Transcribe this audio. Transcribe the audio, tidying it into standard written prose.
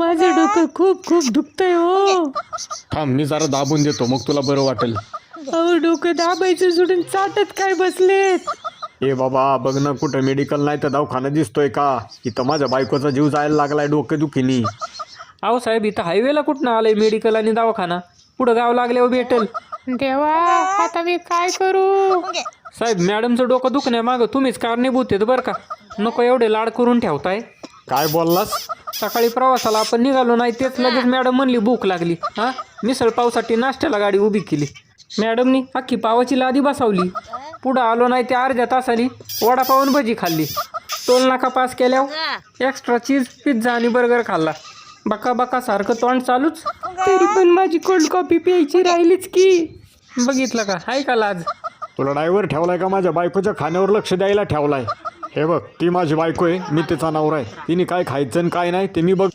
माझं डोकं खूप खूप दुखतंय हो. थांब मी जरा दाबून देतो मग तुला बरं वाटेल. अहो डोकं दाबायचं सोडून चाटत काय बसलेत. ए बाबा बघ ना कुठं मेडिकल नाही तर दवाखाना दिसतोय का? इथं माझ्या बायकोचा जीव जायला लागलाय डोकेदुखीनी. अहो साहेब इथं हायवेला कुठनं आलंय मेडिकल आणि दवाखाना? पुढं गाव लागल्यावर भेटेल. देवा आता मी काय करू. साहेब मॅडमचं डोकं दुखण्यामागं तुम्हीच कारणीभूत आहेत बरं का. नको एवढे लाड करून ठेवताय. काय बोललास? सकाळी प्रवासाला आपण निघालो नाही तेच लगेच मॅडम म्हणली भूक लागली. हां मिसळ पावसाठी नाश्त्याला गाडी उभी केली. मॅडमनी अख्खी पावाची लादी बसवली. पुढं आलो नाही ते अर्ध्या तासाली वडापावून भजी खाल्ली. टोल नाका पास केल्यावर एक्स्ट्रा चीज पिझ्झा आणि बर्गर खाल्ला. बका बका सारखं तोंड चालूच. तरी पण माझी कोल्ड कॉफी प्यायची राहिलीच की. बघितलं का हाय का लाज. तुला ड्रायव्हर ठेवलाय का माझ्या बायकोच्या खाण्यावर लक्ष द्यायला ठेवलाय? हे बघ ती माझी बायको आहे मी तिचा नवरा आहे. तिने काय खायचं आणि काय नाही ते मी बघ.